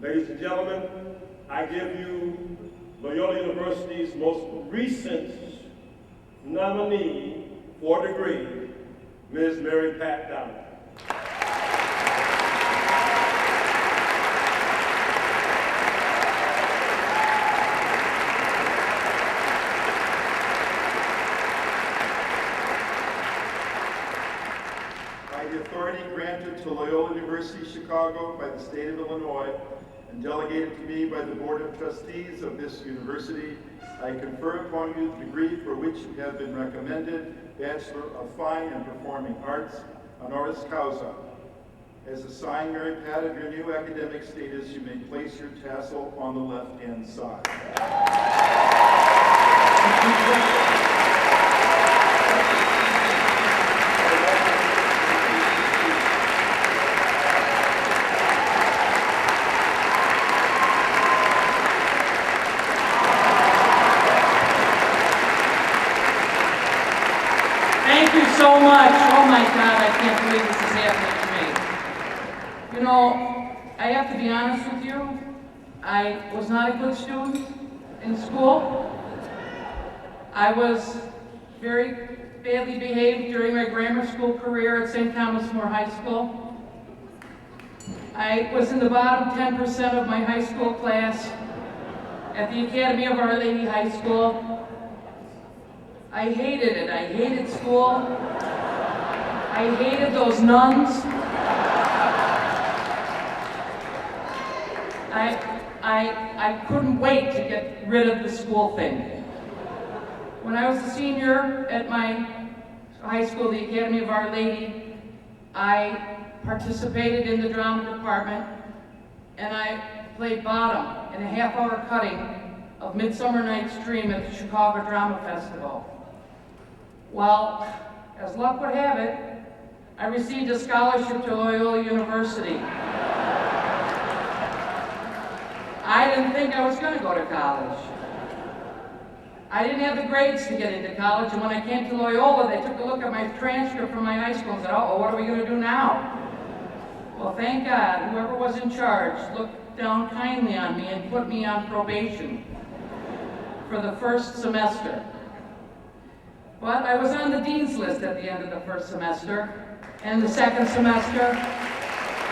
Ladies and gentlemen, I give you Loyola University's most recent nominee for a degree, Ms. Maripat Donovan. By the authority granted to Loyola University Chicago by the state of Illinois and delegated to me by the Board of Trustees of this university, I confer upon you the degree for which you have been recommended, Bachelor of Fine and Performing Arts, honoris causa. As a sign, Maripat, of your new academic status, you may place your tassel on the left-hand side. Thank you so much. Oh my God, I can't believe this is happening to me. You know, I have to be honest with you. I was not a good student in school. I was very badly behaved during my grammar school career at St. Thomas More High School. I was in the bottom 10% of my high school class at the Academy of Our Lady High School. I hated it. I hated school. I hated those nuns. I couldn't wait to get rid of the school thing. When I was a senior at my high school, the Academy of Our Lady, I participated in the drama department, and I played bottom in a half-hour cutting of Midsummer Night's Dream at the Chicago Drama Festival. Well, as luck would have it, I received a scholarship to Loyola University. I didn't think I was going to go to college. I didn't have the grades to get into college, and when I came to Loyola, they took a look at my transcript from my high school and said, "Oh, what are we going to do now?" Well, thank God, whoever was in charge looked down kindly on me and put me on probation for the first semester. But I was on the dean's list at the end of the first semester, and the second semester,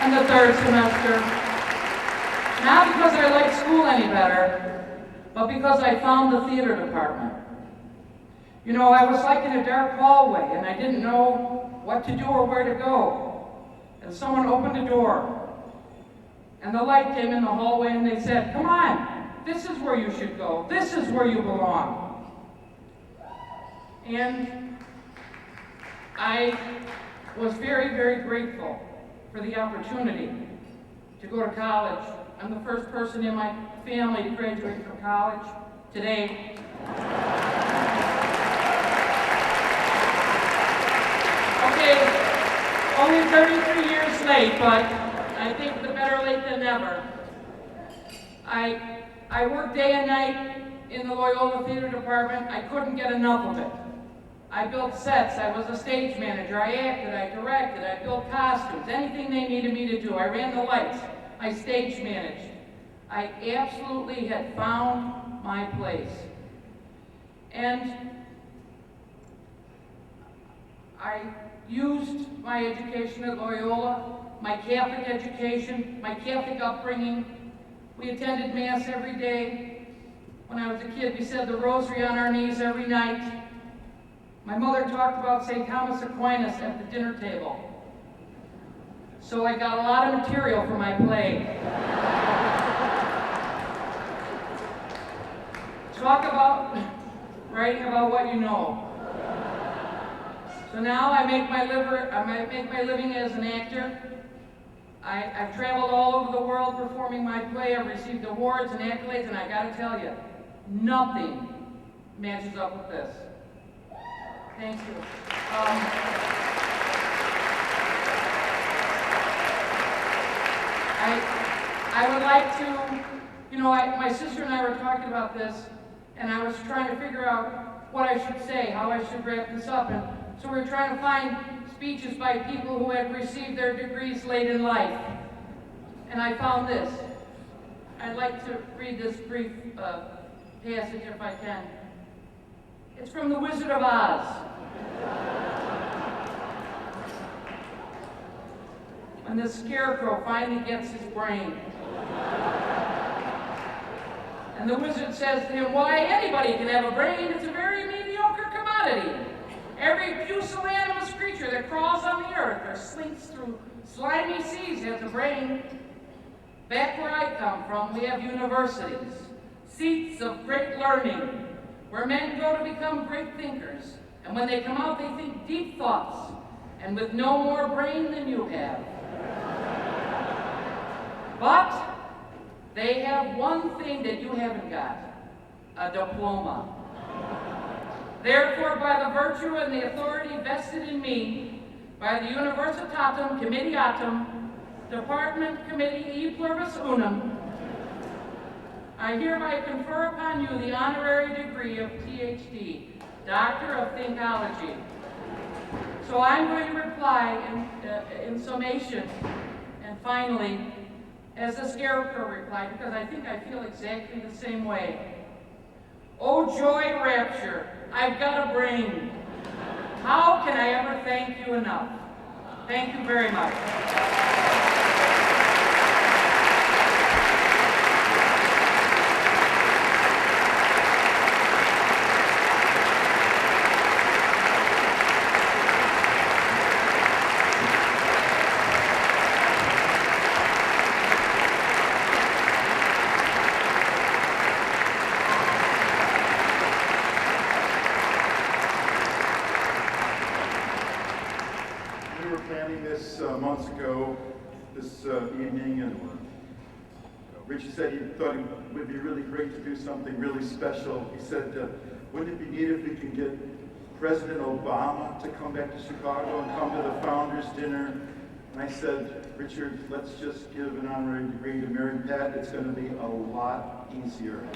and the third semester. Not because I liked school any better, but because I found the theater department. You know, I was like in a dark hallway, and I didn't know what to do or where to go. And someone opened a door, and the light came in the hallway, and they said, "Come on, this is where you should go. This is where you belong." And I was very, very grateful for the opportunity to go to college. I'm the first person in my family to graduate from college today. Okay, only 33 years late, but I think the better late than never. I worked day and night in the Loyola Theater Department. I couldn't get enough of it. I built sets, I was a stage manager, I acted, I directed, I built costumes, anything they needed me to do. I ran the lights, I stage managed. I absolutely had found my place. And I used my education at Loyola, my Catholic education, my Catholic upbringing. We attended Mass every day. When I was a kid, we said the rosary on our knees every night. My mother talked about St. Thomas Aquinas at the dinner table. So I got a lot of material for my play. Talk about writing about what you know. So now I make my living as an actor. I've traveled all over the world performing my play. I've received awards and accolades, and I gotta tell you, nothing matches up with this. Thank you. I would like to, you know, my sister and I were talking about this, and I was trying to figure out what I should say, how I should wrap this up. And so we were trying to find speeches by people who had received their degrees late in life. And I found this. I'd like to read this brief passage if I can. It's from The Wizard of Oz. When the Scarecrow finally gets his brain. And the wizard says to him, why, anybody can have a brain. It's a very mediocre commodity. Every pusillanimous creature that crawls on the earth or slinks through slimy seas has a brain. Back where I come from, we have universities, seats of great learning, where men go to become great thinkers. And when they come out, they think deep thoughts, and with no more brain than you have. But they have one thing that you haven't got, a diploma. Therefore, by the virtue and the authority vested in me, by the Universitatem Comitiatum, Department Committee E Pluribus Unum, I hereby confer upon you the honorary degree of PhD, Doctor of Thinkology. So I'm going to reply in summation, and finally, as the Scarecrow replied, because I think I feel exactly the same way. Oh, joy, rapture, I've got a brain. How can I ever thank you enough? Thank you very much. Months ago this evening, and Richard said he thought it would be really great to do something really special. He said, wouldn't it be neat if we could get President Obama to come back to Chicago and come to the Founders Dinner? And I said, Richard, let's just give an honorary degree to Maripat. It's going to be a lot easier.